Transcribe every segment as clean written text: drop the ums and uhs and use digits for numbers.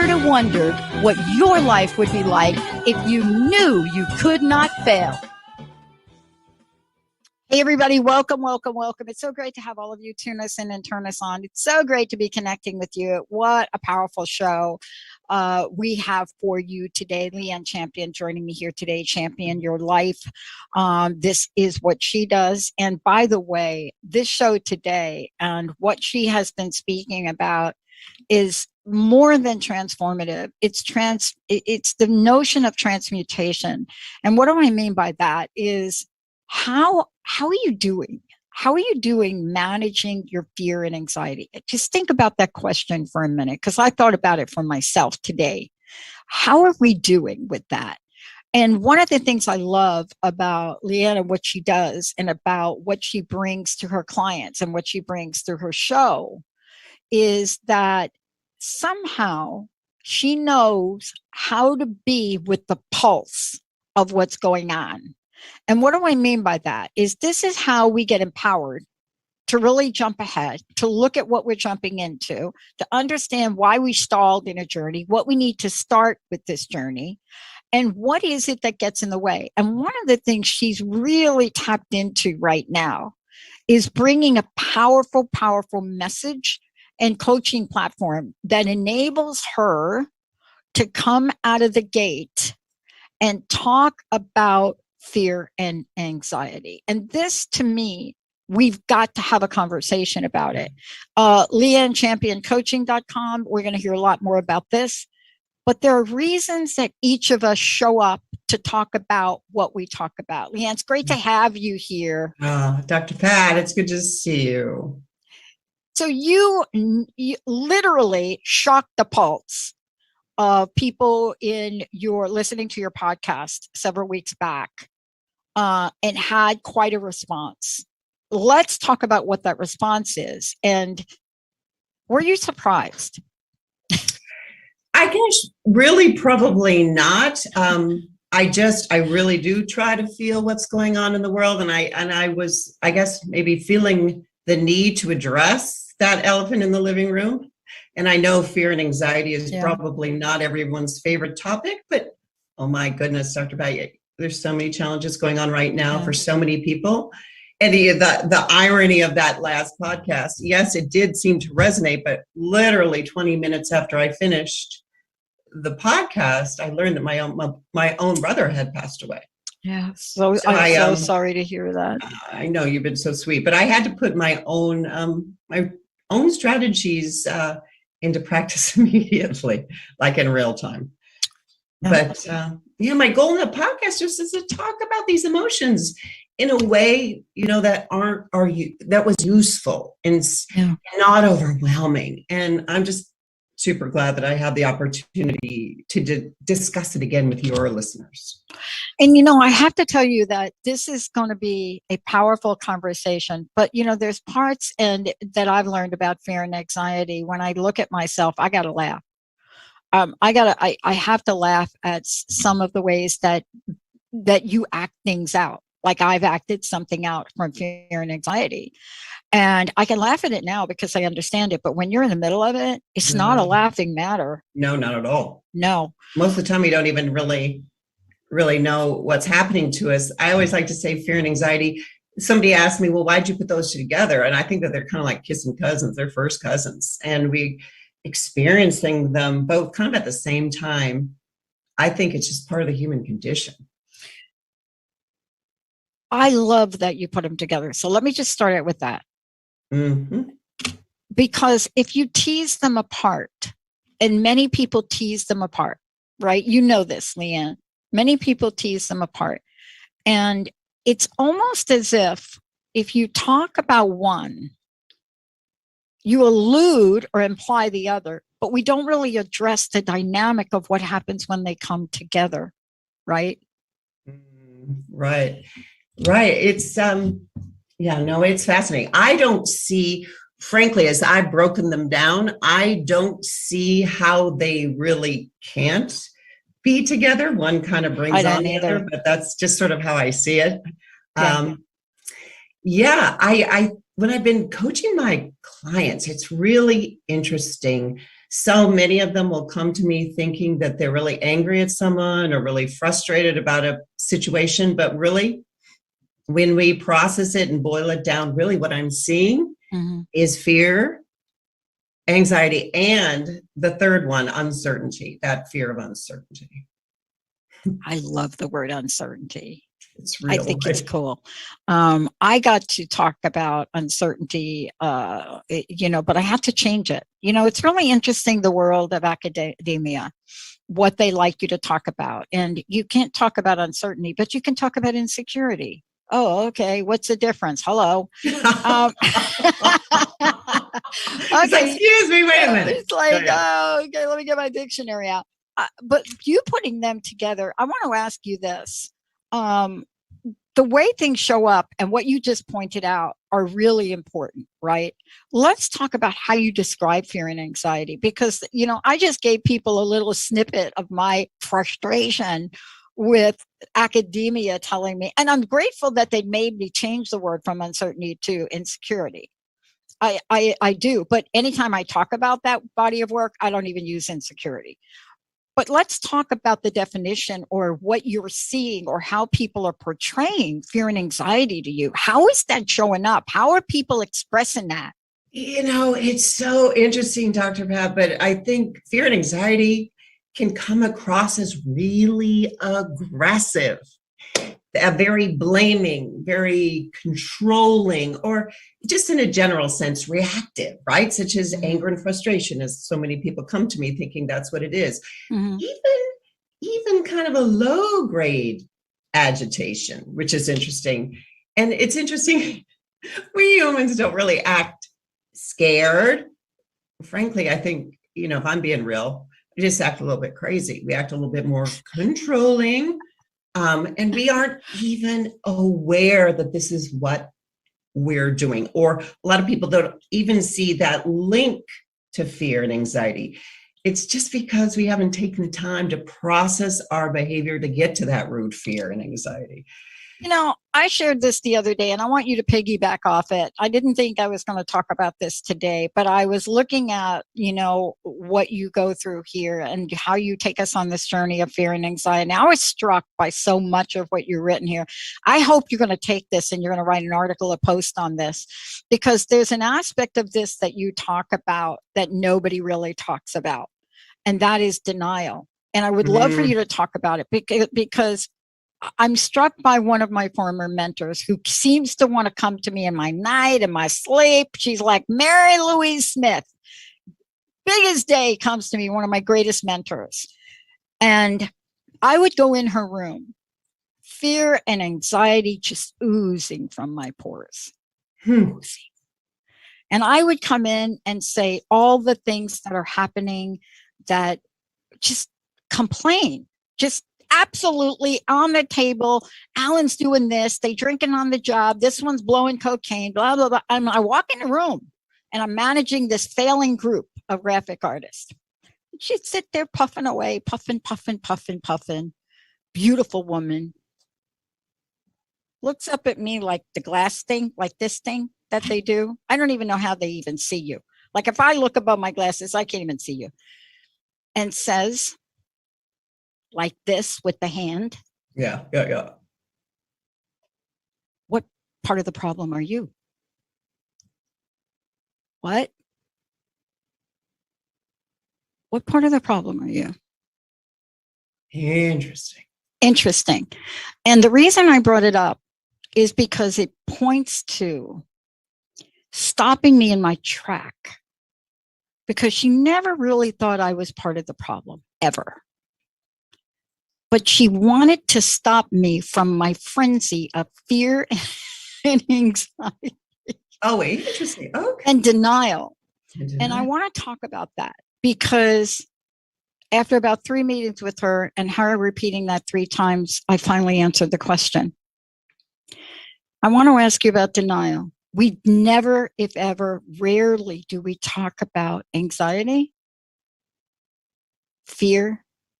ever wondered what your life would be like if you knew you could not fail? Hey, everybody. Welcome, welcome, welcome. It's so great to have all of you tune us in and turn us on. It's so great to be connecting with you. What a powerful show we have for you today. Leighanne Champion joining me here today. Champion your life. This is what she does. And by the way, this show today and what she has been speaking about is more than transformative. It's the notion of transmutation. And what do I mean by that is how are you doing? How are you doing managing your fear and anxiety? Just think about that question for a minute, because I thought about it for myself today. How are we doing with that? And one of the things I love about Leighanne and what she does and about what she brings to her clients and what she brings through her show is that somehow she knows how to be with the pulse of what's going on. And what do I mean by that? Is this is how we get empowered to really jump ahead, to look at what we're jumping into, to understand why we stalled in a journey, what we need to start with this journey, and what is it that gets in the way. And one of the things she's really tapped into right now is bringing a powerful, powerful message and coaching platform that enables her to come out of the gate and talk about fear and anxiety. And this, to me, we've got to have a conversation about it. Leighanne Champion Coaching.com. We're going to hear a lot more about this, but there are reasons that each of us show up to talk about what we talk about. Leighanne, it's great to have you here. Dr. Pat, it's good to see you. So you literally shocked the pulse of people in your listening to your podcast several weeks back. And had quite a response. Let's talk about what that response is. And were you surprised? I guess really probably not. I really do try to feel what's going on in the world. And I was, I guess, maybe feeling the need to address that elephant in the living room. And I know fear and anxiety is probably not everyone's favorite topic, but oh my goodness, Dr. Pat, there's so many challenges going on right now for so many people. And the irony of that last podcast, yes, it did seem to resonate, but literally 20 minutes after I finished the podcast, I learned that my own brother had passed away. Yeah, so I'm so sorry to hear that. I know, you've been so sweet, but I had to put my own strategies into practice immediately, like in real time. But my goal in the podcast just is to talk about these emotions in a way, that that was useful and not overwhelming. And I'm just super glad that I had the opportunity to discuss it again with your listeners. And, I have to tell you that this is going to be a powerful conversation, but, there's parts that I've learned about fear and anxiety. When I look at myself, I got to laugh. I have to laugh at some of the ways that you act things out. Like I've acted something out from fear and anxiety, and I can laugh at it now because I understand it. But when you're in the middle of it, it's not a laughing matter. No, not at all. No. Most of the time we don't even really know what's happening to us. I always like to say fear and anxiety. Somebody asked me, well, why'd you put those two together? And I think that they're kind of like kissing cousins. They're first cousins. And we experiencing them both kind of at the same time. I think it's just part of the human condition. I love that you put them together. So let me just start out with that. Mm-hmm. Because if you tease them apart, and many people tease them apart, right? You know this, Leighanne. Many people tease them apart. And it's almost as if you talk about one, you allude or imply the other, but we don't really address the dynamic of what happens when they come together, right? Right. It's, it's fascinating. I don't see, frankly, as I've broken them down, I don't see how they really can't be together. One kind of brings on the other, but that's just sort of how I see it. I when I've been coaching my clients, it's really interesting so many of them will come to me thinking that they're really angry at someone or really frustrated about a situation. But really, when we process it and boil it down, really what I'm seeing is fear, anxiety, and the third one, uncertainty, that fear of uncertainty. I love the word uncertainty. It's real, I think right? it's cool. I got to talk about uncertainty, but I had to change it. It's really interesting, the world of academia, what they like you to talk about. And you can't talk about uncertainty, but you can talk about insecurity. Oh, okay. What's the difference? Hello. Okay. Excuse me, wait a minute. It's like, oh, okay, let me get my dictionary out. But you putting them together, I want to ask you this. The way things show up and what you just pointed out are really important, right? Let's talk about how you describe fear and anxiety, because, I just gave people a little snippet of my frustration with academia telling me, and I'm grateful that they made me change the word from uncertainty to insecurity. I do, but anytime I talk about that body of work, I don't even use insecurity. But let's talk about the definition, or what you're seeing, or how people are portraying fear and anxiety to you. How is that showing up? How are people expressing that? It's so interesting, Dr. Pat, but I think fear and anxiety can come across as really aggressive, very blaming, very controlling, or just in a general sense, reactive, right? Such as anger and frustration, as so many people come to me thinking that's what it is. Even kind of a low grade agitation, which is interesting. And it's interesting, we humans don't really act scared. Frankly, I think, if I'm being real, we just act a little bit crazy. We act a little bit more controlling. And we aren't even aware that this is what we're doing. Or a lot of people don't even see that link to fear and anxiety. It's just because we haven't taken the time to process our behavior to get to that root fear and anxiety. I shared this the other day, and I want you to piggyback off it. I didn't think I was going to talk about this today, but I was looking at, what you go through here and how you take us on this journey of fear and anxiety. And I was struck by so much of what you've written here. I hope you're going to take this and you're going to write an article, a post on this, because there's an aspect of this that you talk about that nobody really talks about, and that is denial. And I would love for you to talk about it, because I'm struck by one of my former mentors who seems to want to come to me in my night, in my sleep. She's like Mary Louise Smith. Big as day comes to me, one of my greatest mentors. And I would go in her room, fear and anxiety just oozing from my pores. And I would come in and say all the things that are happening, that just complain, just absolutely on the table. Alan's doing this, they drinking on the job, this one's blowing cocaine, blah, blah, blah. And I walk in the room and I'm managing this failing group of graphic artists. She'd sit there puffing away, puffing. Beautiful woman. Looks up at me like the glass thing, like this thing that they do. I don't even know how they even see you. Like if I look above my glasses, I can't even see you. And says, like this with the hand. Yeah. What part of the problem are you? What part of the problem are you? Interesting. And the reason I brought it up is because it points to stopping me in my track, because she never really thought I was part of the problem, ever. But she wanted to stop me from my frenzy of fear and anxiety. Oh, interesting. Okay. And denial. And I want to talk about that, because after about 3 meetings with her and her repeating that 3 times, I finally answered the question. I want to ask you about denial. We never, if ever, rarely do we talk about anxiety, fear,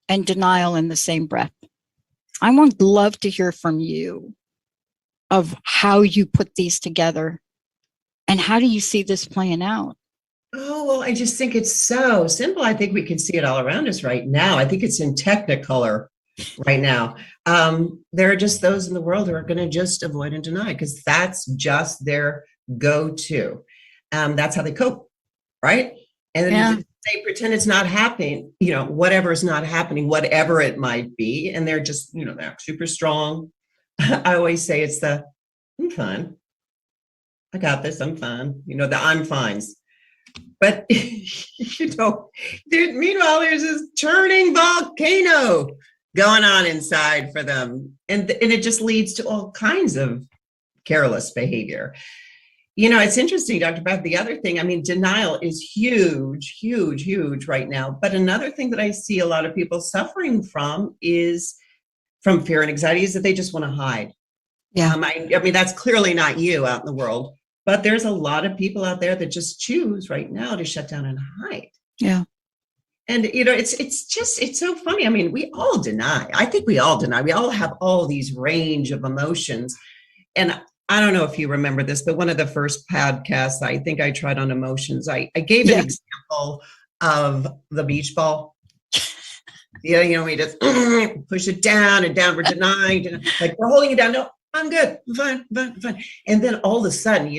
and denial in the same breath. I would love to hear from you of how you put these together, and how do you see this playing out? Oh, Oh, well, I just think it's so simple. I think we can see it all around us right now. I think it's in Technicolor right now. There are just those in the world who are going to just avoid and deny because that's just their go-to. That's how they cope, right? And then they pretend it's not happening, whatever is not happening, whatever it might be. And they're just, they're super strong. I always say it's I'm fine. I got this. I'm fine. The I'm fines. But, meanwhile, there's this churning volcano going on inside for them. And it just leads to all kinds of careless behavior. It's interesting, Dr. Beth, the other thing, denial is huge, huge, huge right now. But another thing that I see a lot of people suffering from is from fear and anxiety is that they just want to hide. Yeah. That's clearly not you out in the world, but there's a lot of people out there that just choose right now to shut down and hide. Yeah. And, it's so funny. We all deny. I think we all deny. We all have all these range of emotions. And I don't know if you remember this, but one of the first podcasts I think I tried on emotions, I gave an example of the beach ball. We just push it down and down. We're denying, like we're holding it down. No, I'm good. I'm fine. And then all of a sudden,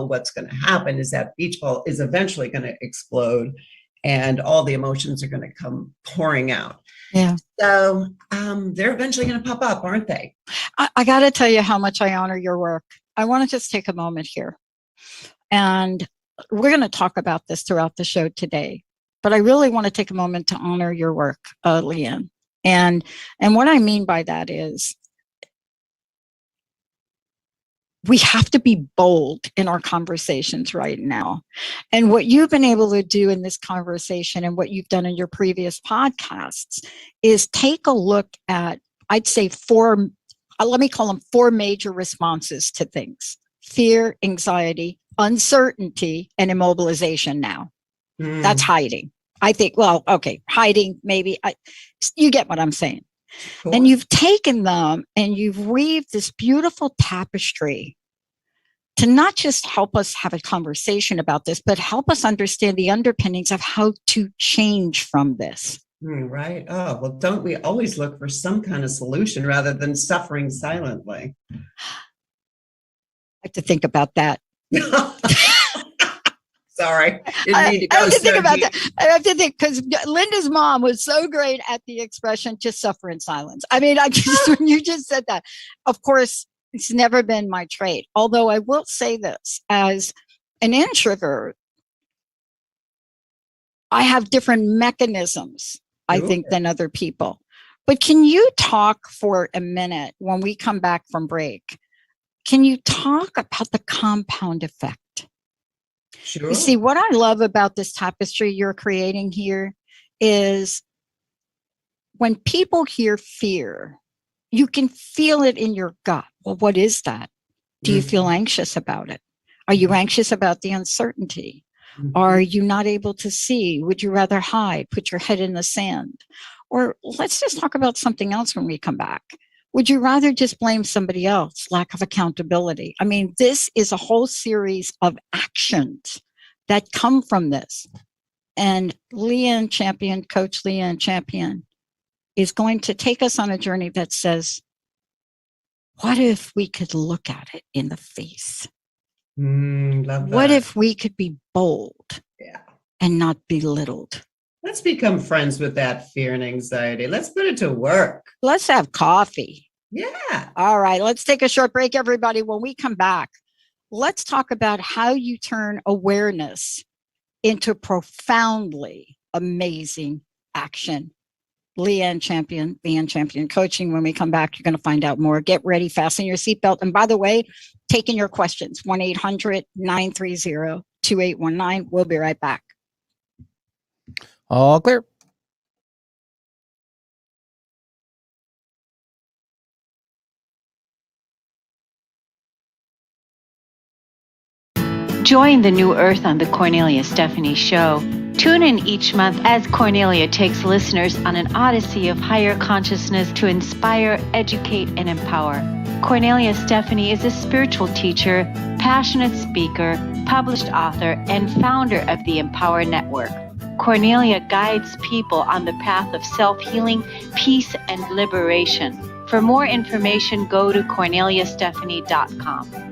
what's going to happen is that beach ball is eventually going to explode and all the emotions are going to come pouring out. Yeah. So they're eventually going to pop up, aren't they? I got to tell you how much I honor your work. I want to just take a moment here. And we're going to talk about this throughout the show today. But I really want to take a moment to honor your work, Leighanne. And what I mean by that is we have to be bold in our conversations right now. And what you've been able to do in this conversation and what you've done in your previous podcasts is take a look at, I'd say let me call them 4 major responses to things: fear, anxiety, uncertainty, and immobilization now. That's hiding. I think, hiding, maybe. You get what I'm saying. Cool. And you've taken them and you've weaved this beautiful tapestry to not just help us have a conversation about this, but help us understand the underpinnings of how to change from this. Right. Oh, well, don't we always look for some kind of solution rather than suffering silently? I have to think about that. Sorry. I have to think about that. I have to think, because Linda's mom was so great at the expression, just suffer in silence. When you just said that, of course, it's never been my trait. Although I will say this, as an introvert, I have different mechanisms, I think, than other people. But can you talk for a minute when we come back from break? Can you talk about the compound effect? Sure. You see, what I love about this tapestry you're creating here is when people hear fear, you can feel it in your gut. Well, what is that? Do you feel anxious about it? Are you anxious about the uncertainty? Are you not able to see? Would you rather hide, put your head in the sand? Or let's just talk about something else when we come back. Would you rather just blame somebody else? Lack of accountability. This is a whole series of actions that come from this. And Leighanne Champion, Coach Leighanne Champion, is going to take us on a journey that says, what if we could look at it in the face? Love that. What if we could be bold and not belittled? Let's become friends with that fear and anxiety. Let's put it to work. Let's have coffee. Yeah. All right. Let's take a short break, everybody. When we come back, let's talk about how you turn awareness into profoundly amazing action. Leighanne Champion Coaching. When we come back, you're going to find out more. Get ready, fasten your seatbelt. And by the way, taking your questions, 1-800-930-2819. We'll be right back. All clear. Join the new earth on the Cornelia Stephanie Show. Tune in each month as Cornelia takes listeners on an odyssey of higher consciousness to inspire, educate, and empower. Cornelia Stephanie is a spiritual teacher, passionate speaker, published author, and founder of the Empower Network. Cornelia guides people on the path of self-healing, peace, and liberation. For more information, go to corneliastephanie.com.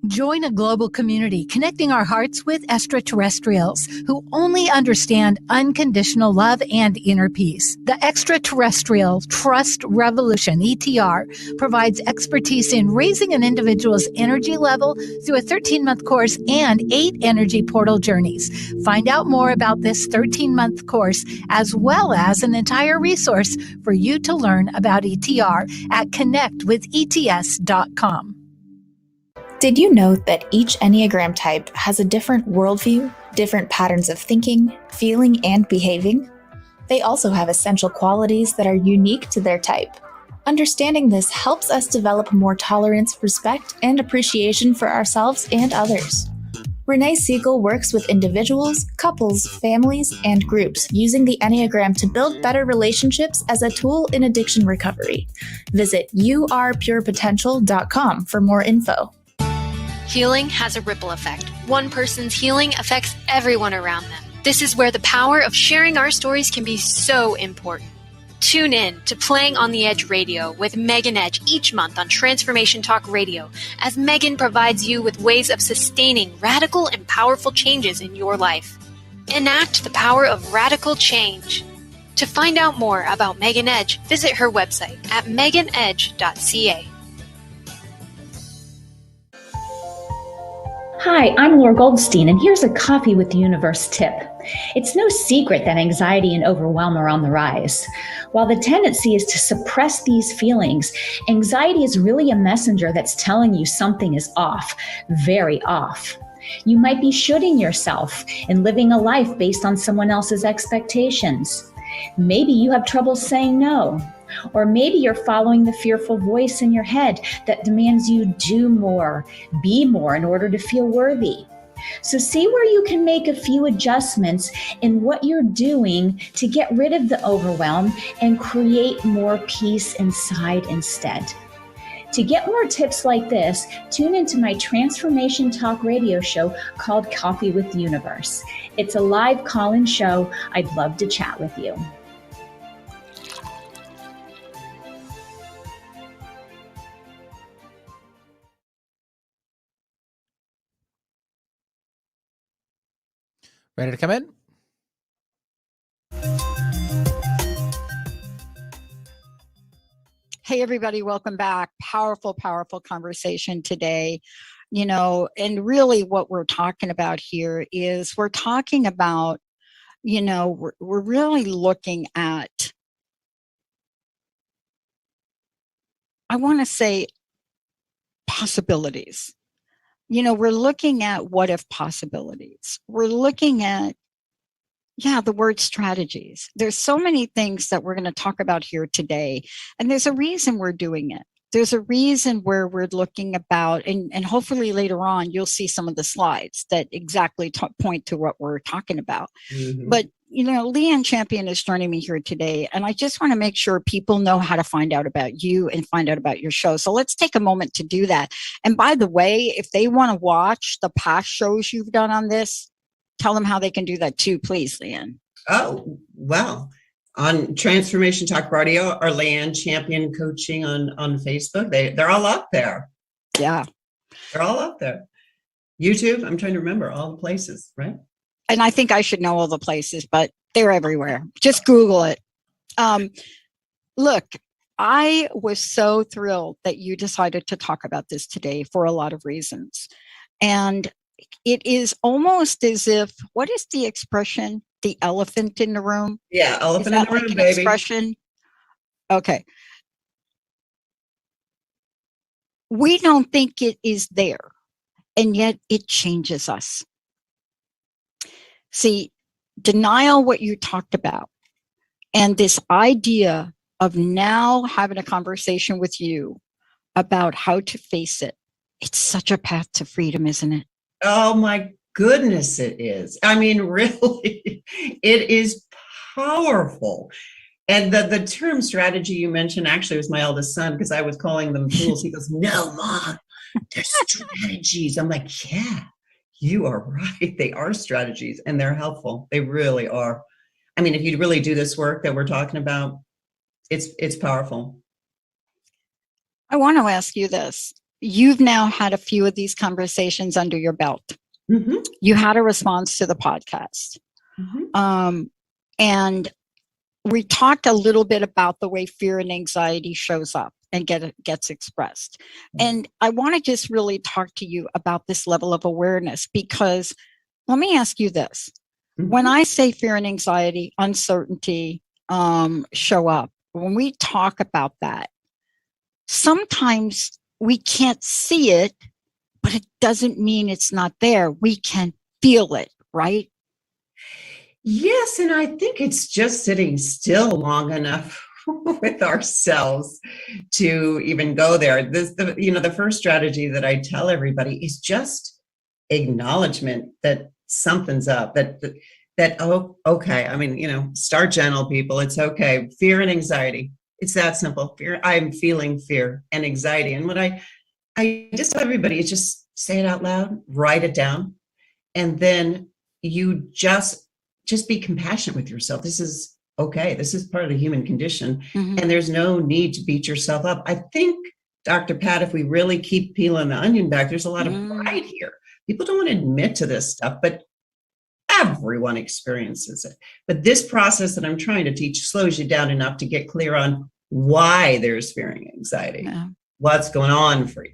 Join a global community connecting our hearts with extraterrestrials who only understand unconditional love and inner peace. The Extraterrestrial Trust Revolution, ETR, provides expertise in raising an individual's energy level through a 13-month course and 8 energy portal journeys. Find out more about this 13-month course as well as an entire resource for you to learn about ETR at connectwithets.com. Did you know that each Enneagram type has a different worldview, different patterns of thinking, feeling, and behaving? They also have essential qualities that are unique to their type. Understanding this helps us develop more tolerance, respect, and appreciation for ourselves and others. Renee Siegel works with individuals, couples, families, and groups using the Enneagram to build better relationships as a tool in addiction recovery. Visit yourpurepotential.com for more info. Healing has a ripple effect. One person's healing affects everyone around them. This is where the power of sharing our stories can be so important. Tune in to Playing on the Edge Radio with Megan Edge each month on Transformation Talk Radio, as Megan provides you with ways of sustaining radical and powerful changes in your life. Enact the power of radical change. To find out more about Megan Edge, visit her website at meganedge.ca. Hi, I'm Laura Goldstein, and here's a Coffee with the Universe tip. It's no secret that anxiety and overwhelm are on the rise. While the tendency is to suppress these feelings, anxiety is really a messenger that's telling you something is off, very off. You might be shooting yourself and living a life based on someone else's expectations. Maybe you have trouble saying no. Or maybe you're following the fearful voice in your head that demands you do more, be more in order to feel worthy. So see where you can make a few adjustments in what you're doing to get rid of the overwhelm and create more peace inside instead. To get more tips like this, tune into my Transformation Talk radio show called Coffee with the Universe. It's a live call-in show. I'd love to chat with you. Ready to come in? Hey, everybody, welcome back. Powerful, powerful conversation today. And really what we're talking about here is we're talking about, we're really looking at, I want to say, possibilities. We're looking at what if possibilities. We're looking at, the word strategies. There's so many things that we're going to talk about here today. And there's a reason we're doing it. There's a reason where we're looking about, and hopefully later on, you'll see some of the slides that exactly point to what we're talking about. Mm-hmm. But, Leighanne Champion is joining me here today. And I just want to make sure people know how to find out about you and find out about your show. So let's take a moment to do that. And by the way, if they want to watch the past shows you've done on this, tell them how they can do that too, please, Leighanne. Oh, well, on Transformation Talk Radio or Leighanne Champion Coaching on Facebook, they're all up there. Yeah. They're all up there. YouTube, I'm trying to remember all the places, right? And I think I should know all the places, but they're everywhere. Just Google it. Look, I was so thrilled that you decided to talk about this today for a lot of reasons. And it is almost as if, what is the expression? The elephant in the room? Yeah, elephant in the room, baby. Expression? Okay. We don't think it is there, and yet it changes us. See, denial, what you talked about, and this idea of now having a conversation with you about how to face it. It's such a path to freedom, isn't it? Oh my goodness, it is. I mean, really, it is powerful. And the term strategy you mentioned actually was my eldest son, because I was calling them tools. He goes, no, Mom, they're strategies. I'm like, yeah, you are right. They are strategies and they're helpful. They really are. I mean, if you really do this work that we're talking about, it's powerful. I want to ask you this. You've now had a few of these conversations under your belt. Mm-hmm. You had a response to the podcast. Mm-hmm. And we talked a little bit about the way fear and anxiety shows up and gets expressed. And I want to just really talk to you about this level of awareness, because let me ask you this. Mm-hmm. When I say fear and anxiety, uncertainty show up, when we talk about that, sometimes we can't see it, but it doesn't mean it's not there. We can feel it, right? Yes, and I think it's just sitting still long enough with ourselves to even go there. The first strategy that I tell everybody is just acknowledgement that something's up. That oh, okay. I mean, start gentle, people. It's okay. Fear and anxiety. It's that simple. Fear. I'm feeling fear and anxiety, and what I just tell everybody is just say it out loud, write it down, and then you just be compassionate with yourself. This is okay. This is part of the human condition. Mm-hmm. And there's no need to beat yourself up. I think, Dr. Pat, if we really keep peeling the onion back, there's a lot of pride here. People don't want to admit to this stuff, but everyone experiences it. But this process that I'm trying to teach slows you down enough to get clear on why there's fear and anxiety, what's going on for you.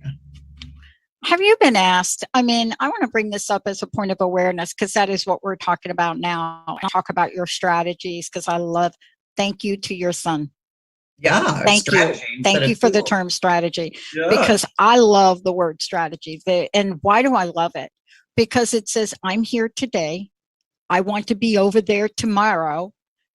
Have you been asked? I mean, I want to bring this up as a point of awareness, because that is what we're talking about now. I talk about your strategies because thank you to your son. Yeah. Thank you. Thank you for the term strategy, because I love the word strategy. And why do I love it? Because it says, I'm here today. I want to be over there tomorrow.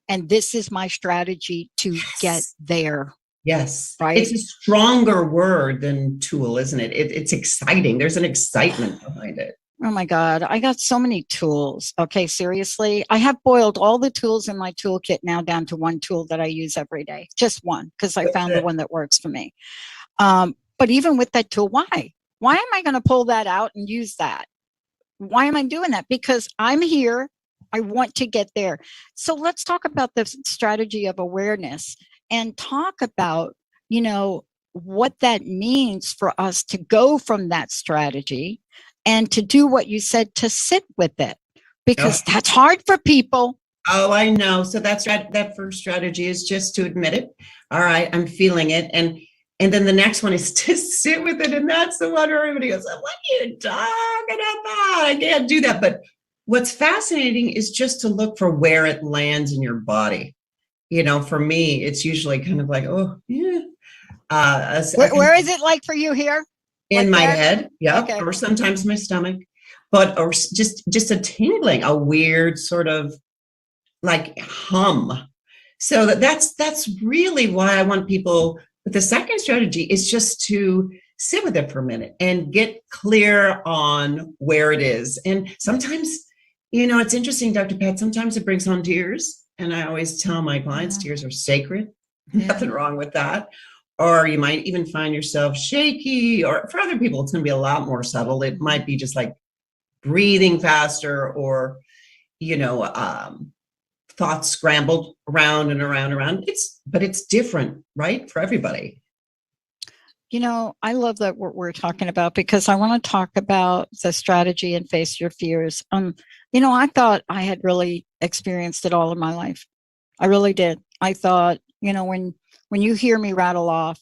And this is my strategy to get there. Yes. Right. It's a stronger word than tool, isn't it? It's exciting. There's an excitement behind it. Oh my God. I got so many tools. Okay. Seriously. I have boiled all the tools in my toolkit now down to one tool that I use every day. Just one, because I found the one that works for me. But even with that tool, why? Why am I going to pull that out and use that? Why am I doing that? Because I'm here. I want to get there. So let's talk about the strategy of awareness and talk about, what that means for us to go from that strategy and to do what you said, to sit with it, because that's hard for people. Oh, I know. So that first strategy is just to admit it. All right, I'm feeling it. And then the next one is to sit with it. And that's the one where everybody goes, what are you talking about? I can't do that. But what's fascinating is just to look for where it lands in your body. For me, it's usually kind of like, oh, yeah. Where is it like for you here? In my head. Yeah. Okay. Or sometimes my stomach, or just a tingling, a weird sort of like hum. So that's really why I want people, but the second strategy is just to sit with it for a minute and get clear on where it is. And sometimes, it's interesting, Dr. Pat, sometimes it brings on tears. And I always tell my clients, tears are sacred. Nothing wrong with that. Or you might even find yourself shaky, or for other people, it's going to be a lot more subtle. It might be just like breathing faster, or, thoughts scrambled around and around. But it's different, right? For everybody. I love that what we're talking about, because I want to talk about the strategy and face your fears. I thought I had really experienced it all in my life. I really did. I thought, when you hear me rattle off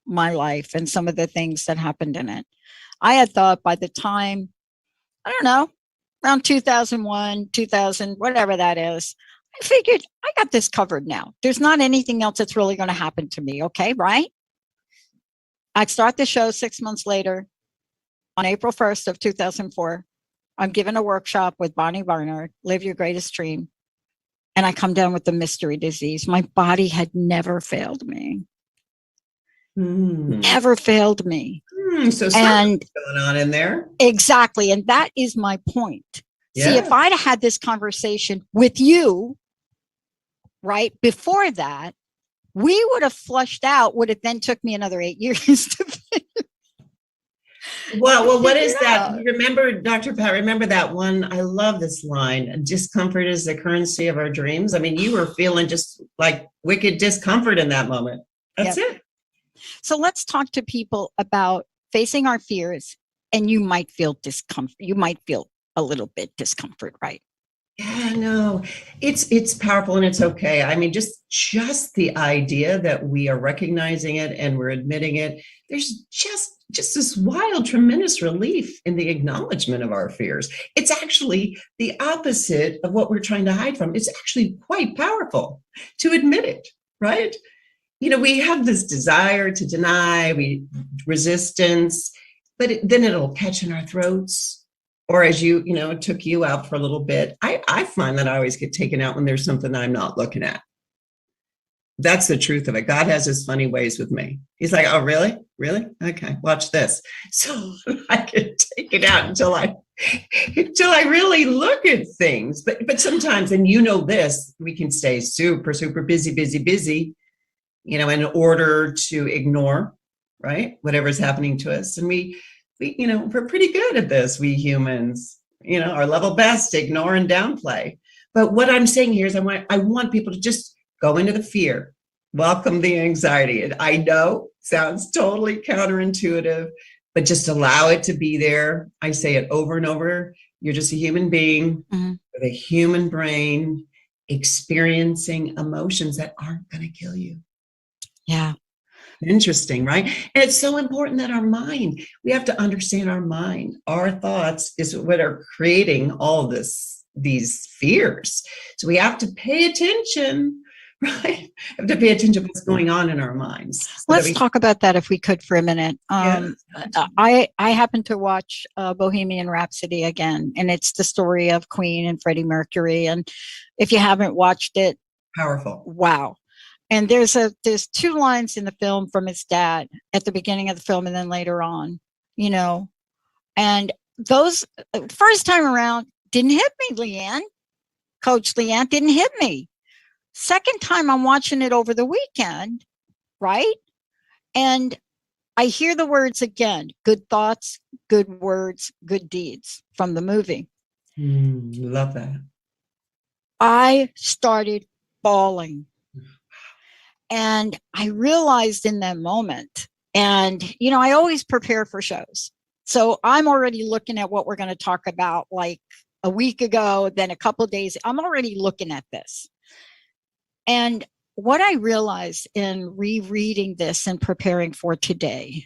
my life and some of the things that happened in it, I had thought by the time, I don't know, around 2001, 2000, whatever that is, I figured I got this covered now. There's not anything else that's really going to happen to me. Okay. Right. I'd start the show 6 months later on April 1st of 2004. I'm given a workshop with Bonnie Barnard, Live Your Greatest Dream. And I come down with the mystery disease. My body had never failed me. Never failed me. So something's going on in there. Exactly. And that is my point. Yeah. See, if I'd had this conversation with you, right, before that, we would have flushed out what it then took me another 8 years to finish. Well, what is that? Remember, Dr. Pat, remember that one? I love this line. Discomfort is the currency of our dreams. I mean, you were feeling just like wicked discomfort in that moment. That's it. So let's talk to people about facing our fears, and you might feel discomfort. You might feel a little bit discomfort, right? Yeah, no, it's powerful and it's okay. I mean, just the idea that we are recognizing it and we're admitting it, there's just this wild, tremendous relief in the acknowledgement of our fears. It's actually the opposite of what we're trying to hide from. It's actually quite powerful to admit it, right? You know, we have this desire to deny, resistance, but then it'll catch in our throats. Or as it took you out for a little bit. I find that I always get taken out when there's something I'm not looking at. That's the truth of it. God has his funny ways with me. He's like, oh, really? Really? Okay, watch this. So I get taken out until I really look at things. But sometimes, and this, we can stay super, super busy, in order to ignore, right, whatever's happening to us. And we're pretty good at this, we humans, our level best, ignore and downplay. But what I'm saying here is I want people to just go into the fear, welcome the anxiety. And I know sounds totally counterintuitive, but just allow it to be there. I say it over and over. You're just a human being with a human brain experiencing emotions that aren't going to kill you. Yeah. Interesting, right? And it's so important that our mind, we have to understand our mind. Our thoughts is what are creating all these fears. So we have to pay attention, right? We have to pay attention to what's going on in our minds. Let's talk about that if we could for a minute. I happen to watch Bohemian Rhapsody again, and it's the story of Queen and Freddie Mercury. And if you haven't watched it, powerful. Wow. And there's two lines in the film from his dad at the beginning of the film and then later on, and those first time around didn't hit me, Leighanne. Coach Leighanne didn't hit me. Second time I'm watching it over the weekend, right? And I hear the words again, good thoughts, good words, good deeds from the movie. Love that. I started bawling. And I realized in that moment, and, I always prepare for shows. So I'm already looking at what we're going to talk about like a week ago, then a couple of days. I'm already looking at this. And what I realized in rereading this and preparing for today,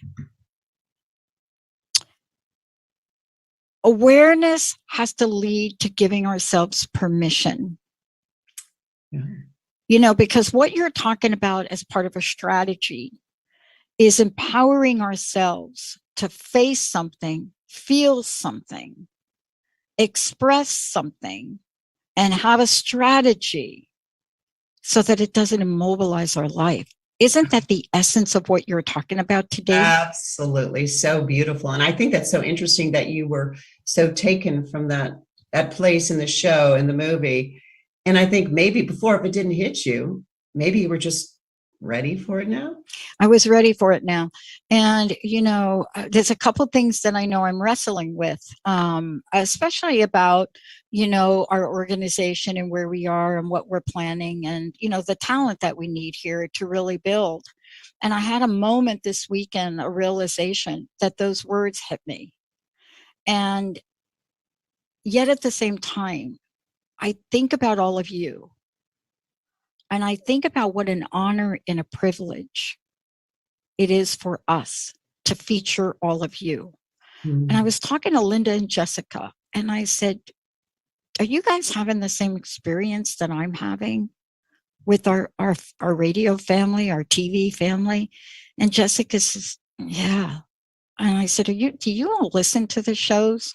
awareness has to lead to giving ourselves permission. Yeah. Because what you're talking about as part of a strategy is empowering ourselves to face something, feel something, express something, and have a strategy so that it doesn't immobilize our life. Isn't that the essence of what you're talking about today? Absolutely. So beautiful. And I think that's so interesting that you were so taken from that place in the show, in the movie. And I think maybe before, if it didn't hit you, maybe you were just ready for it now. I was ready for it now. And, there's a couple of things that I know I'm wrestling with, especially about, our organization and where we are and what we're planning and, the talent that we need here to really build. And I had a moment this weekend, a realization that those words hit me. And yet at the same time, I think about all of you, and I think about what an honor and a privilege it is for us to feature all of you. And I was talking to Linda and Jessica, and I said, are you guys having the same experience that I'm having with our radio family, our TV family? And Jessica says, yeah. And I said, do you all listen to the shows?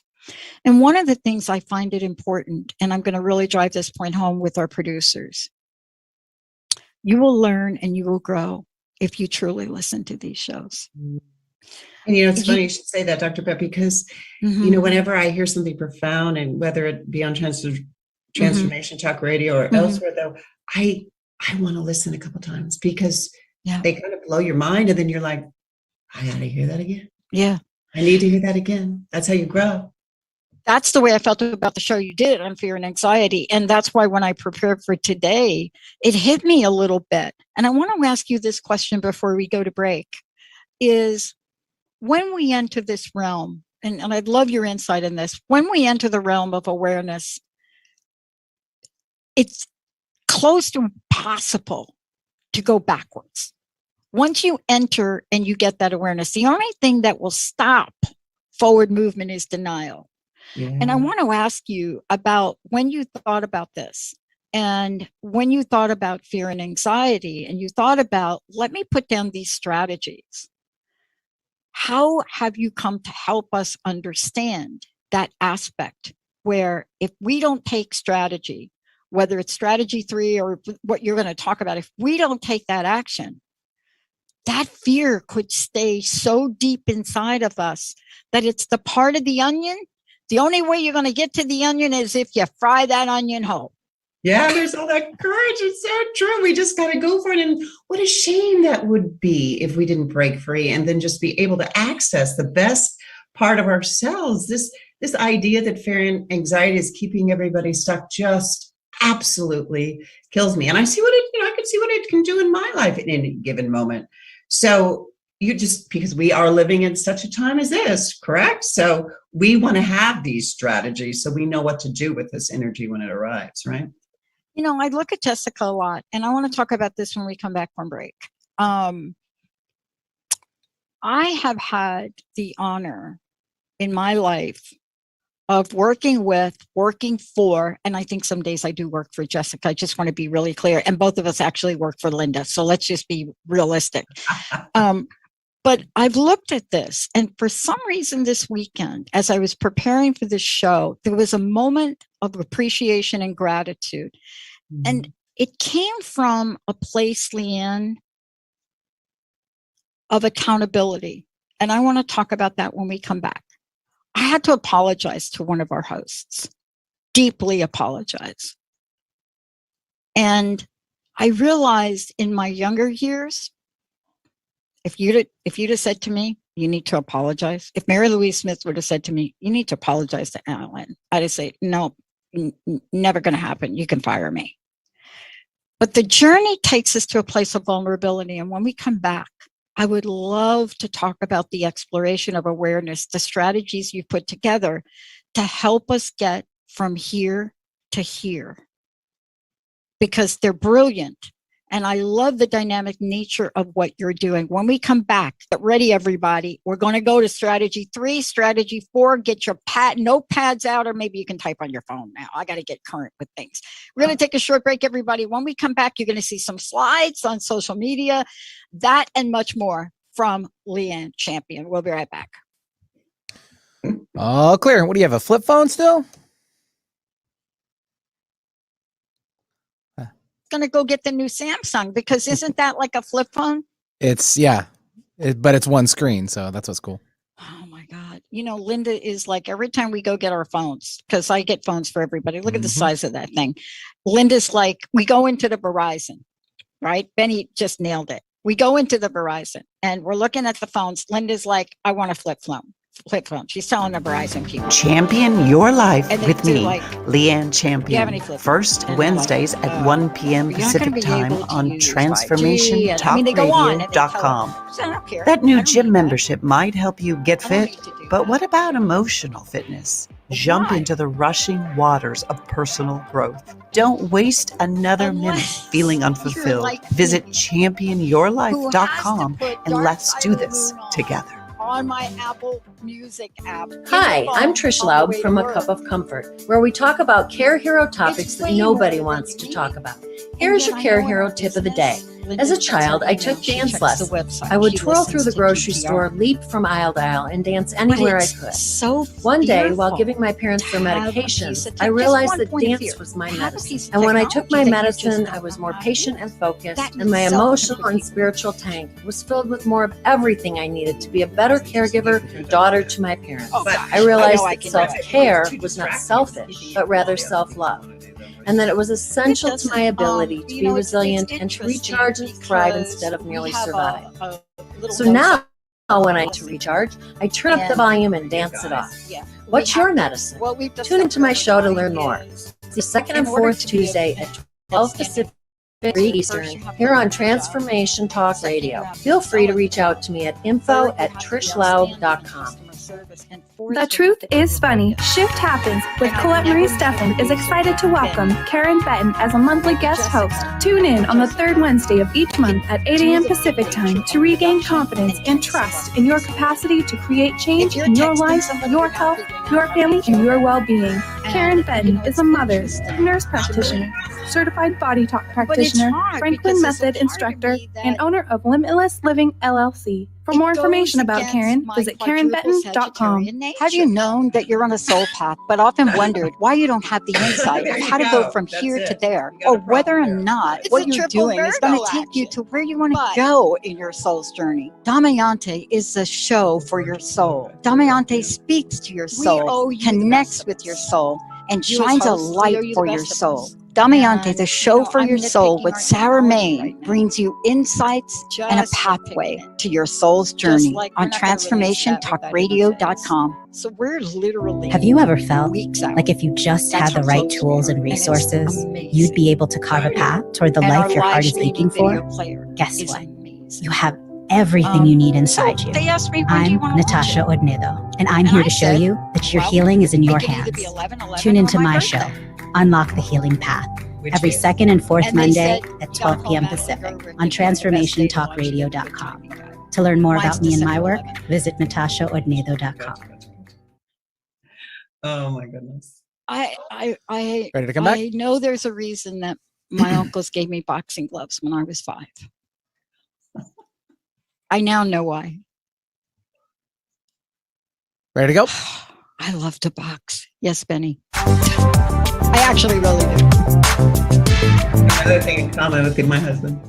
And one of the things I find it important, and I'm going to really drive this point home with our producers, you will learn and you will grow if you truly listen to these shows. And it's funny you should say that, Dr. Brett, because whenever I hear something profound, and whether it be on Transformation Talk Radio or elsewhere, though, I want to listen a couple times because they kind of blow your mind, and then you're like, I got to hear that again. Yeah. I need to hear that again. That's how you grow. That's the way I felt about the show you did on fear and anxiety. And that's why when I prepared for today, it hit me a little bit. And I want to ask you this question before we go to break, is when we enter this realm, and I'd love your insight in this, when we enter the realm of awareness, it's close to impossible to go backwards. Once you enter and you get that awareness, the only thing that will stop forward movement is denial. Yeah. And I want to ask you about when you thought about this and when you thought about fear and anxiety and you thought about, let me put down these strategies. How have you come to help us understand that aspect where if we don't take strategy, whether it's strategy 3 or what you're going to talk about, if we don't take that action, that fear could stay so deep inside of us that it's the part of the onion. The only way you're going to get to the onion is if you fry that onion whole. Yeah, there's all that courage. It's so true. We just got to go for it. And what a shame that would be if we didn't break free and then just be able to access the best part of ourselves. This idea that fear and anxiety is keeping everybody stuck just absolutely kills me. And I see I can see what it can do in my life at any given moment. So because we are living in such a time as this, correct? So we want to have these strategies so we know what to do with this energy when it arrives, right? I look at Jessica a lot, and I want to talk about this when we come back from break. I have had the honor in my life of working for, and I think some days I do work for Jessica. I just want to be really clear. And both of us actually work for Linda. So let's just be realistic. But I've looked at this, and for some reason this weekend, as I was preparing for this show, there was a moment of appreciation and gratitude. Mm-hmm. And it came from a place, Leighanne, of accountability. And I want to talk about that when we come back. I had to apologize to one of our hosts, deeply apologize. And I realized in my younger years, if you'd have said to me, you need to apologize. If Mary Louise Smith would have said to me, you need to apologize to Alan, I'd have said, no, never going to happen. You can fire me. But the journey takes us to a place of vulnerability. And when we come back, I would love to talk about the exploration of awareness, the strategies you put together to help us get from here to here, because they're brilliant. And I love the dynamic nature of what you're doing. When we come back, get ready, everybody. We're going to go to strategy 3, strategy 4. Get your notepads out, or maybe you can type on your phone now. I got to get current with things. We're going to take a short break, everybody. When we come back, you're going to see some slides on social media, that and much more from Leighanne Champion. We'll be right back. All clear. What do you have, a flip phone still? Going to go get the new Samsung, because isn't that like a flip phone? It's but it's one screen, so that's what's cool. Oh my God. Linda is like, every time we go get our phones, because I get phones for everybody. Look at the size of that thing. Linda's like, we go into the Verizon, right? Benny just nailed it. We go into the Verizon and we're looking at the phones. Linda's like, I want a flip phone. She's telling the Verizon people. Champion your life with me, like, Leighanne Champion. First Wednesdays at 1 p.m. Pacific time on TransformationTalkRadio.com. That new gym membership might help you get fit, but what about emotional fitness? Jump into the rushing waters of personal growth. Don't waste another minute feeling unfulfilled. Visit championyourlife.com and let's do this together. On my Apple Music app. Hi, I'm Trish Laub from A Cup of Comfort, where we talk about Care Hero topics that nobody wants to talk about. Here's your Care Hero tip of the day. As a child, I took dance lessons. I would twirl through the grocery store, leap from aisle to aisle, and dance anywhere I could. One day, while giving my parents their medications, I realized that dance was my medicine. And when I took my medicine, I was more patient and focused, and my emotional and spiritual tank was filled with more of everything I needed to be a better caregiver and daughter to my parents. I realized that self-care was not selfish, but rather self-love, and that it was essential to my ability to be resilient and to recharge and thrive instead of merely survive. So now When I need to recharge, I turn up the volume and dance it off. Yeah. What's your medicine? Tune into my show to learn more. It's the second and fourth Tuesday at 12 Pacific, 3 Eastern, here on Transformation Talk Radio. Feel free to reach out to me at info@trishlaub.com. The Truth is Funny. Shift Happens with Colette Marie Steffen is excited to welcome Karen Benton as a monthly guest host. Tune in on the third Wednesday of each month at 8 a.m. Pacific Time to regain confidence and trust in your capacity to create change in your life, your health, your family, and your well-being. Karen Benton is a mother, nurse practitioner, certified body talk practitioner, Franklin Method instructor, and owner of Limitless Living LLC. For more information about Karen, visit KarenBenton.com. Have you known that you're on a soul path, but often wondered why you don't have the insight of how to go from here to there, or whether or not what you're doing is going to take you to where you want to go in your soul's journey? Damayanti is the show for your soul. Damayanti speaks to your soul, connects with your soul, and shines a light for your soul. Damayanti, the show for your soul with Sarah Main, brings you insights and a pathway to your soul's journey on transformationtalkradio.com. So we're literally. Have you ever felt like if you just had the right tools and resources, you'd be able to carve a path toward the life your heart is aching for? Guess what? You have everything you need inside you. I'm Natasha Odnedo, and I'm here to show you that your healing is in your hands. Tune into my show, Unlock the Healing Path, every second and fourth Monday at 12 p.m. Pacific on TransformationTalkRadio.com. To learn more about me and my work, visit NatashaOdnedo.com. Oh my goodness. I Ready to come back? I know there's a reason that my uncles gave me boxing gloves when I was 5. I now know why. Ready to go? I love to box. Yes, Benny. I actually really do. Another thing in common with my husband.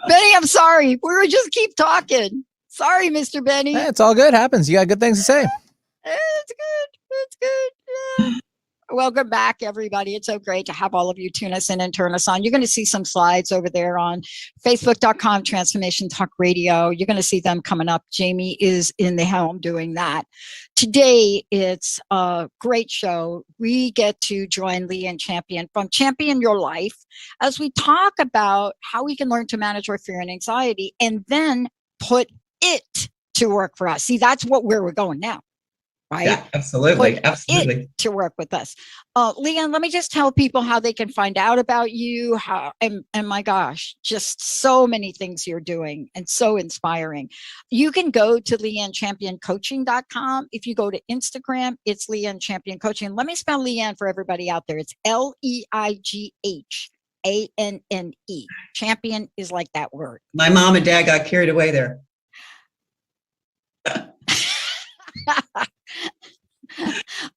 Benny, I'm sorry. We were just keep talking. Sorry, Mr. Benny. Yeah, it's all good. Happens. You got good things to say. It's good. It's good. Yeah. Welcome back, everybody. It's so great to have all of you tune us in and turn us on. You're going to see some slides over there on Facebook.com, Transformation Talk Radio. You're going to see them coming up. Jamie is in the helm doing that. Today, it's a great show. We get to join Leighanne Champion from Champion Your Life as we talk about how we can learn to manage our fear and anxiety and then put it to work for us. See, that's where we're going now. Right? Yeah, absolutely. Absolutely. It to work with us. Leighanne, let me just tell people how they can find out about you. And my gosh, just so many things you're doing and so inspiring. You can go to LeighanneChampionCoaching.com. If you go to Instagram, it's Leighanne Champion Coaching. Let me spell Leighanne for everybody out there. It's Leighanne. Champion is like that word. My mom and dad got carried away there.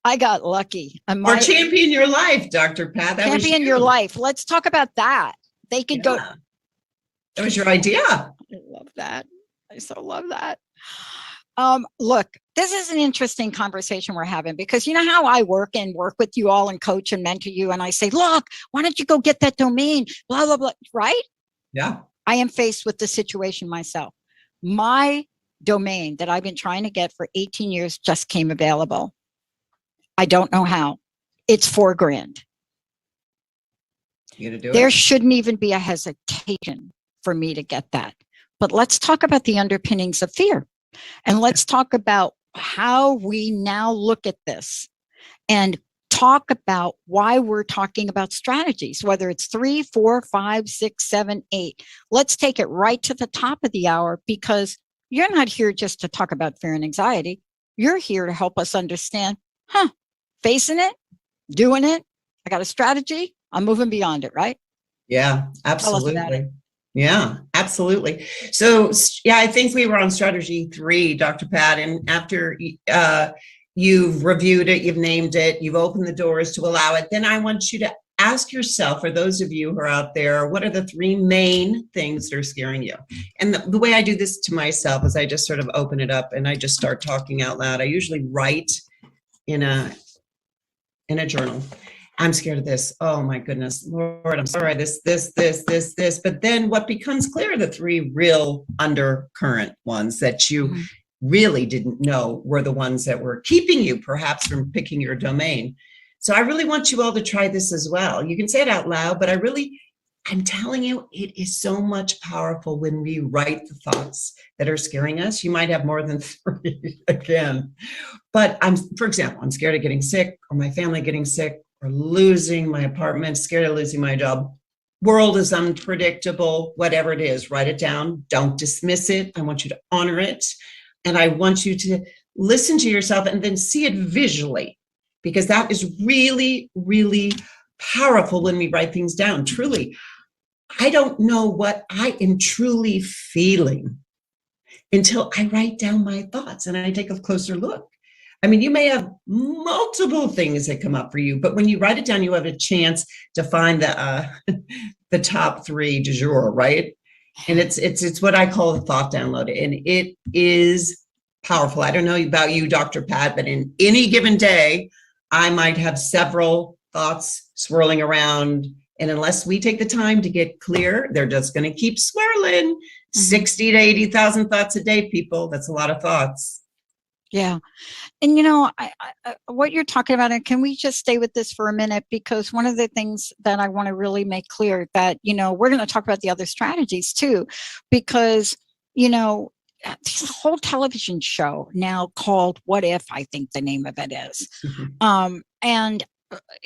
I got lucky. Or Champion Your Life, Dr. Pat. Champion Your Life. Let's talk about that. They could go. That was your idea. I love that. I so love that. Look, this is an interesting conversation we're having because you know how I work with you all and coach and mentor you. And I say, look, why don't you go get that domain? Blah, blah, blah. Right? Yeah. I am faced with the situation myself. My domain that I've been trying to get for 18 years just came available. I don't know how. It's $4,000. You gonna do there it? Shouldn't even be a hesitation for me to get that. But let's talk about the underpinnings of fear. And let's talk about how we now look at this and talk about why we're talking about strategies, whether it's 3, 4, 5, 6, 7, 8. Let's take it right to the top of the hour because you're not here just to talk about fear and anxiety. You're here to help us understand, facing it, doing it. I got a strategy. I'm moving beyond it, right? Yeah, absolutely. Yeah, absolutely. So, yeah, I think we were on strategy 3, Dr. Pat, and after you've reviewed it, you've named it, you've opened the doors to allow it, then I want you to ask yourself, for those of you who are out there, what are the 3 main things that are scaring you? And the way I do this to myself is I just sort of open it up and I just start talking out loud. I usually write in a journal. I'm scared of this. Oh my goodness, Lord, I'm sorry, this. But then what becomes clear, the three real undercurrent ones that you really didn't know were the ones that were keeping you perhaps from picking your domain. So I really want you all to try this as well. You can say it out loud, but I'm telling you, it is so much powerful when we write the thoughts that are scaring us. You might have more than 3 again. But for example, I'm scared of getting sick, or my family getting sick, or losing my apartment, scared of losing my job. World is unpredictable, whatever it is, write it down. Don't dismiss it. I want you to honor it. And I want you to listen to yourself and then see it visually, because that is really, really powerful when we write things down. Truly, I don't know what I am truly feeling until I write down my thoughts and I take a closer look. I mean, you may have multiple things that come up for you, but when you write it down, you have a chance to find the top 3 du jour, right? And it's what I call the thought download, and it is powerful. I don't know about you, Dr. Pat, but in any given day, I might have several thoughts swirling around. And unless we take the time to get clear, they're just going to keep swirling. 60 to 80,000 thoughts a day, people. That's a lot of thoughts. Yeah. And, you know, I what you're talking about, and can we just stay with this for a minute? Because one of the things that I want to really make clear that, you know, we're going to talk about the other strategies too, because, you know, there's a whole television show now called What If, I think the name of it is. And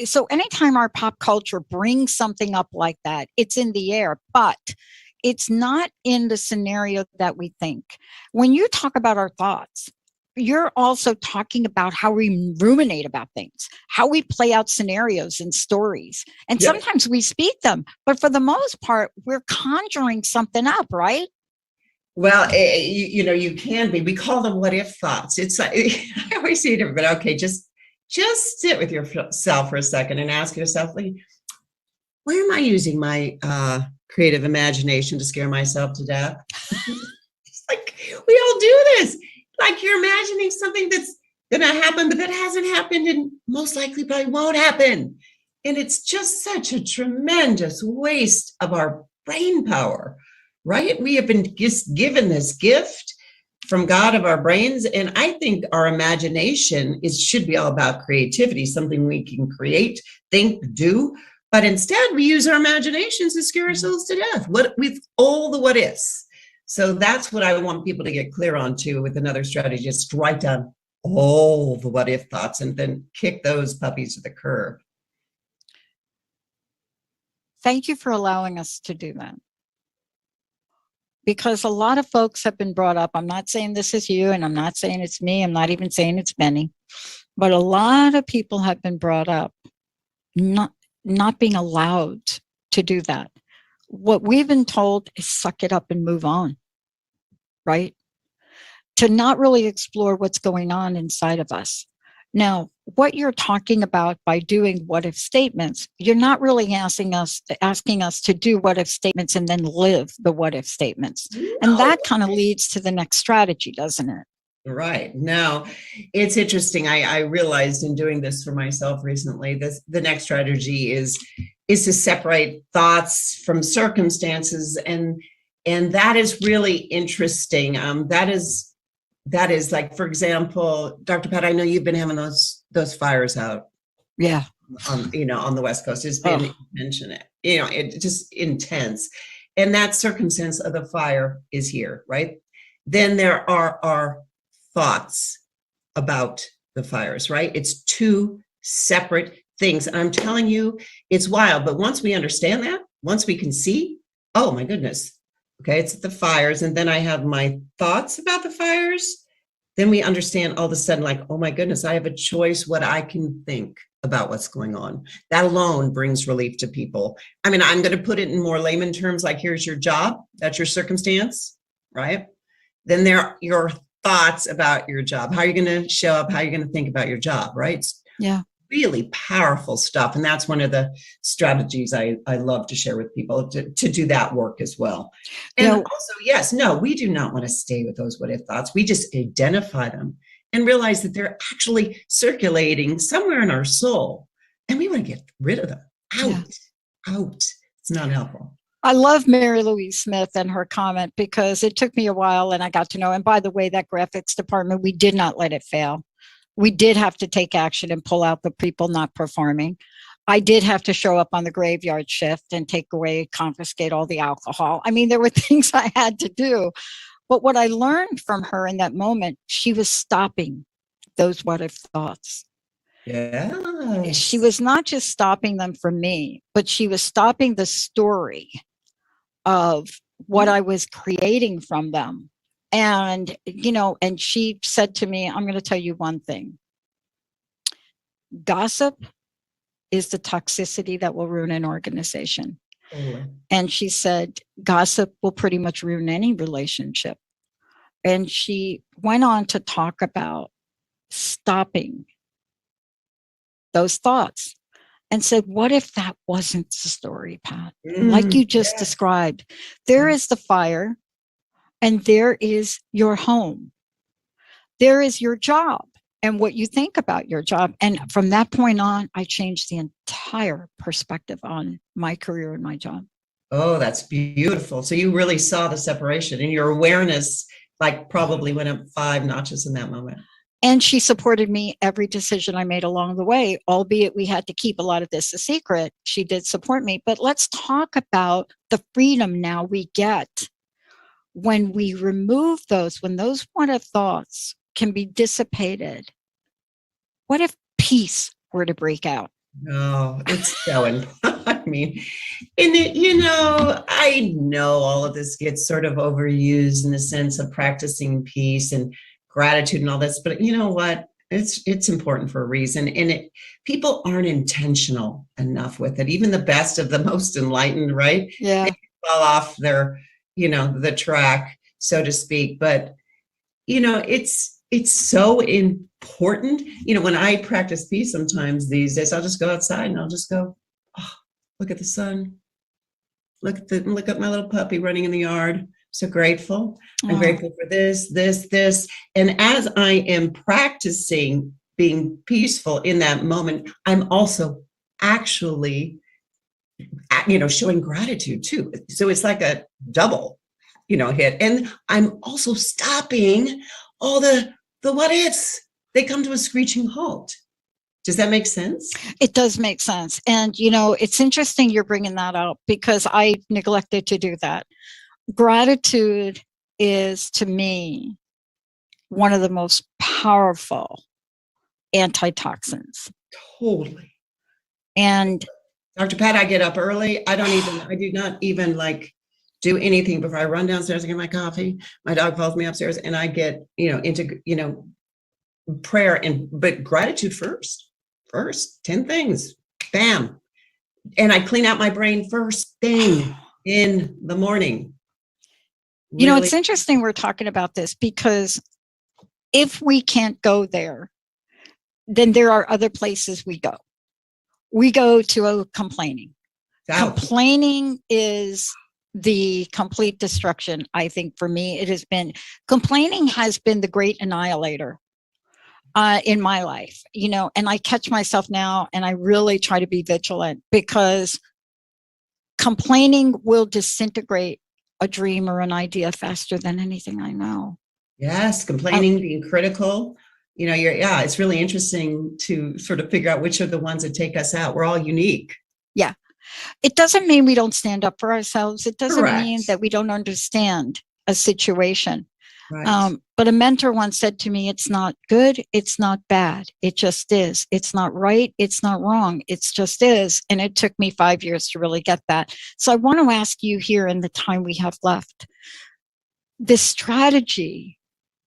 so anytime our pop culture brings something up like that, it's in the air, but it's not in the scenario that we think. When you talk about our thoughts, you're also talking about how we ruminate about things, how we play out scenarios and stories. And sometimes we speak them, but for the most part, we're conjuring something up, right? Well, you know, you can be. We call them what if thoughts. It's like, I always say it, but okay, just sit with yourself for a second and ask yourself, like, where am I using my creative imagination to scare myself to death? It's like, we all do this. Like, you're imagining something that's going to happen, but that hasn't happened and most likely probably won't happen. And it's just such a tremendous waste of our brain power, right? We have been given this gift from God of our brains. And I think our imagination should be all about creativity, something we can create, think, do. But instead, we use our imaginations to scare ourselves to death. With all the what ifs. So that's what I want people to get clear on too with another strategy. Just write down all the what if thoughts and then kick those puppies to the curb. Thank you for allowing us to do that. Because a lot of folks have been brought up. I'm not saying this is you, and I'm not saying it's me. I'm not even saying it's Benny. But a lot of people have been brought up not being allowed to do that. What we've been told is suck it up and move on, right? To not really explore what's going on inside of us. Now, what you're talking about by doing what if statements, you're not really asking us to do what if statements and then live the what if statements. No. And that kind of leads to the next strategy, doesn't it? Right. Now, it's interesting. I realized in doing this for myself recently, the next strategy is to separate thoughts from circumstances. And that is really interesting. That is like, for example, Dr. Pat, I know you've been having those fires out. Yeah. On the West Coast. It's been mentioned it. It's just intense. And that circumstance of the fire is here, right? Then there are our thoughts about the fires, right? It's two separate things. And I'm telling you, it's wild. But once we understand that, once we can see, oh my goodness, okay, it's the fires. And then I have my thoughts about the fires. Then we understand all of a sudden, like, oh my goodness, I have a choice what I can think about what's going on. That alone brings relief to people. I mean, I'm going to put it in more layman terms, like here's your job, that's your circumstance, right? Then there are your thoughts about your job, how you're going to show up, how you're going to think about your job, right? Yeah. Really powerful stuff. And that's one of the strategies I love to share with people to do that work as well. And also, yes, no, we do not want to stay with those what if thoughts. We just identify them and realize that they're actually circulating somewhere in our soul. and we want to get rid of them out. It's not helpful. I love Mary Louise Smith and her comment, because it took me a while and I got to know. And by the way, that graphics department, we did not let it fail. We did have to take action and pull out the people not performing. I did have to show up on the graveyard shift and confiscate all the alcohol. I mean, there were things I had to do. But what I learned from her in that moment, she was stopping those what if thoughts. Yeah. She was not just stopping them from me, but she was stopping the story of what I was creating from them. And, and she said to me, I'm going to tell you one thing. Gossip is the toxicity that will ruin an organization. And she said, gossip will pretty much ruin any relationship. And she went on to talk about stopping those thoughts and said, what if that wasn't the story, Pat? Like you just described, there is the fire and there is your home. There is your job and what you think about your job. And from that point on, I changed the entire perspective on my career and my job. Oh, that's beautiful. So you really saw the separation, and your awareness probably went up 5 notches in that moment. And she supported me every decision I made along the way, albeit we had to keep a lot of this a secret. She did support me. But let's talk about the freedom now we get when we remove those, when those what if thoughts can be dissipated. What if peace were to break out? No, it's so important. I mean, I know all of this gets sort of overused in the sense of practicing peace and gratitude and all this, but you know what? It's important for a reason. And people aren't intentional enough with it. Even the best of the most enlightened, right? Yeah. They fall off their, the track, so to speak. But, it's so important. When I practice peace sometimes these days, I'll just go outside and I'll just go, oh, look at the sun. Look at my little puppy running in the yard. So grateful. I'm grateful for this. And as I am practicing being peaceful in that moment, I'm also actually, showing gratitude too. So it's like a double, hit. And I'm also stopping all the what ifs. They come to a screeching halt. Does that make sense? It does make sense. And, it's interesting you're bringing that up, because I neglected to do that. Gratitude is, to me, one of the most powerful antitoxins. Totally. And Dr. Pat, I get up early. I do not even do anything before I run downstairs and get my coffee. My dog follows me upstairs and I get, into, prayer but gratitude first, 10 things, bam. And I clean out my brain first thing in the morning. Really? It's interesting we're talking about this, because if we can't go there, then there are other places we go. We go to complaining. Complaining is the complete destruction. I think for me, complaining has been the great annihilator in my life, and I catch myself now and I really try to be vigilant, because complaining will disintegrate a dream or an idea faster than anything I know. Yes, complaining, being critical. It's really interesting to sort of figure out which are the ones that take us out. We're all unique. Yeah. It doesn't mean we don't stand up for ourselves. It doesn't Correct. mean that we don't understand a situation. Right. But a mentor once said to me, it's not good, it's not bad, it just is. It's not right, it's not wrong, it just is. And it took me 5 years to really get that. So I want to ask you here in the time we have left, this strategy,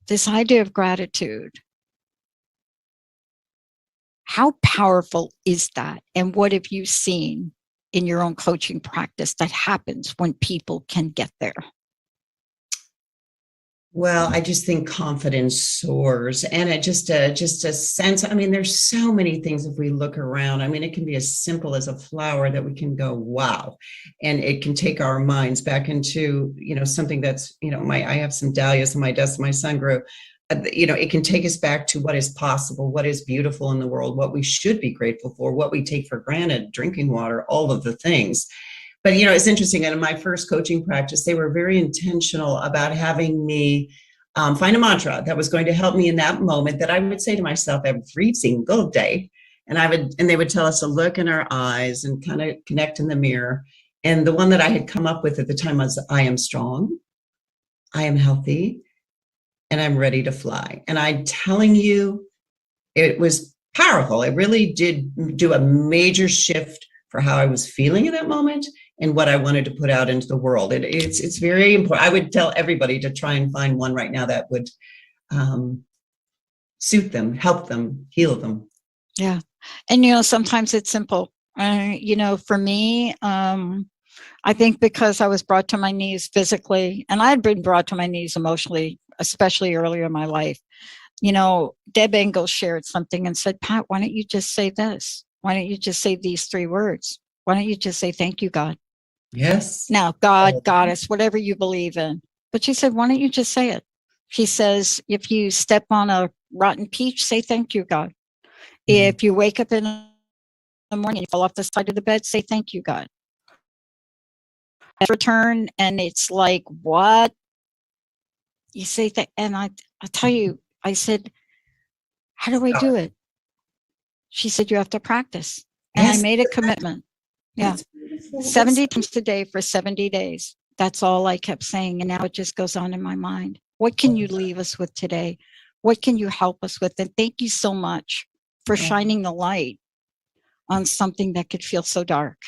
this idea of gratitude, how powerful is that? And what have you seen in your own coaching practice that happens when people can get there? Well, I just think confidence soars, and it just a sense. I mean, there's so many things if we look around. I mean, it can be as simple as a flower that we can go, wow, and it can take our minds back into, something that's, I have some dahlias on my desk my son grew. it can take us back to what is possible, what is beautiful in the world, what we should be grateful for, what we take for granted, drinking water, all of the things. But, it's interesting. And in my first coaching practice, they were very intentional about having me find a mantra that was going to help me in that moment, that I would say to myself every single day. And they would tell us to look in our eyes and kind of connect in the mirror. And the one that I had come up with at the time was, I am strong, I am healthy, and I'm ready to fly. And I'm telling you, it was powerful. It really did do a major shift for how I was feeling in that moment and what I wanted to put out into the world. It's very important. I would tell everybody to try and find one right now that would suit them, help them, heal them. Yeah. And, sometimes it's simple. For me, I think because I was brought to my knees physically, and I had been brought to my knees emotionally, especially earlier in my life. Deb Engel shared something and said, Pat, why don't you just say this? Why don't you just say these 3 words? Why don't you just say, thank you, God? Yes. Now, God, goddess, whatever you believe in. But she said, why don't you just say it? She says, if you step on a rotten peach, say, thank you, God. If you wake up in the morning, you fall off the side of the bed, say, thank you, God. Return, and it's like, what? You say that, and I tell you, I said, how do I do it? She said, you have to practice. And I made a commitment. Yeah. 70 times a day for 70 days. That's all I kept saying. And now it just goes on in my mind. What can you leave us with today? What can you help us with? And thank you so much for shining the light on something that could feel so dark.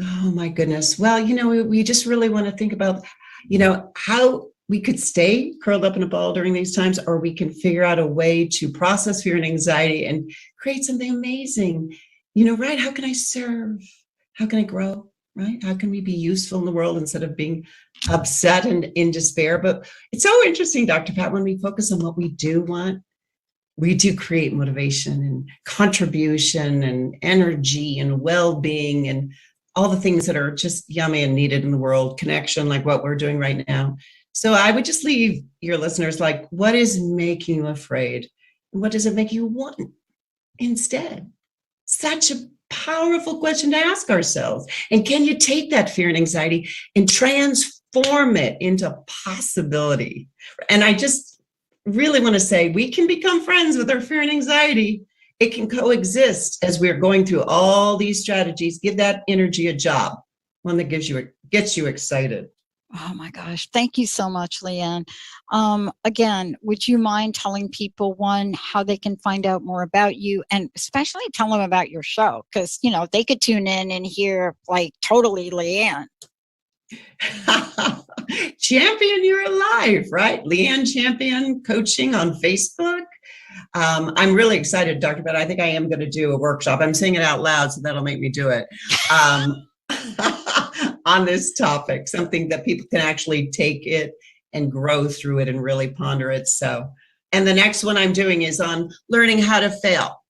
Oh my goodness. Well, we just really want to think about, how we could stay curled up in a ball during these times, or we can figure out a way to process fear and anxiety and create something amazing. Right? How can I serve? How can I grow? Right? How can we be useful in the world instead of being upset and in despair? But it's so interesting, Dr. Pat, when we focus on what we do want, we do create motivation and contribution and energy and well-being and all the things that are just yummy and needed in the world, connection, like what we're doing right now. So I would just leave your listeners like, what is making you afraid? What does it make you want instead? Such a powerful question to ask ourselves. And can you take that fear and anxiety and transform it into possibility? And I just really want to say, we can become friends with our fear and anxiety. It can coexist as we're going through all these strategies. Give that energy a job, one that gets you excited. Oh my gosh. Thank you so much, Leighanne. Again, would you mind telling people, one, how they can find out more about you, and especially tell them about your show? Because, they could tune in and hear like totally Leighanne. Champion, you're alive, right? Leighanne Champion coaching on Facebook. I'm really excited, Dr. Pat. I think I am going to do a workshop. I'm saying it out loud, so that'll make me do it. On this topic, something that people can actually take it and grow through it and really ponder it. So, and the next one I'm doing is on learning how to fail.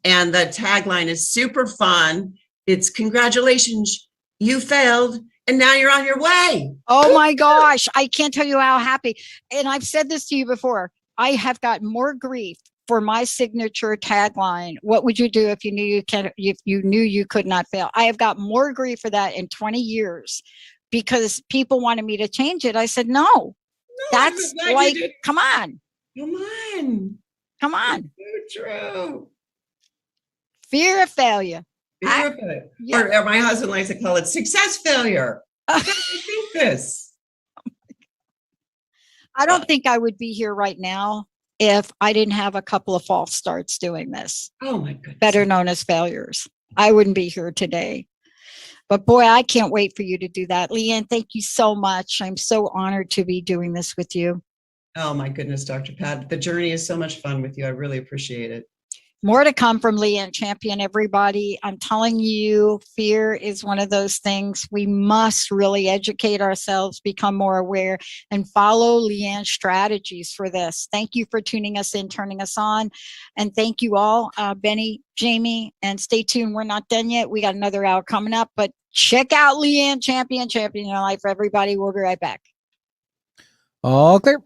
And the tagline is super fun. It's congratulations, you failed, and now you're on your way. Oh my gosh. I can't tell you how happy. And I've said this to you before. I have got more grief for my signature tagline. What would you do if you knew you could not fail? I have got more grief for that in 20 years because people wanted me to change it. I said, no, that's like, come on. So true. Fear of failure. Fear of failure. Yeah. Or my husband likes to call it success failure. I think this. I don't think I would be here right now if I didn't have a couple of false starts doing this. Oh my goodness. Better known as failures. I wouldn't be here today. But boy, I can't wait for you to do that. Leighanne, thank you so much. I'm so honored to be doing this with you. Oh my goodness, Dr. Pat. The journey is so much fun with you. I really appreciate it. More to come from Leighanne Champion, everybody. I'm telling you, fear is one of those things. We must really educate ourselves, become more aware, and follow Leighanne's strategies for this. Thank you for tuning us in, turning us on. And thank you all, Benny, Jamie, and stay tuned. We're not done yet. We got another hour coming up, but check out Leighanne Champion, Champion Your Life for everybody. We'll be right back. All clear.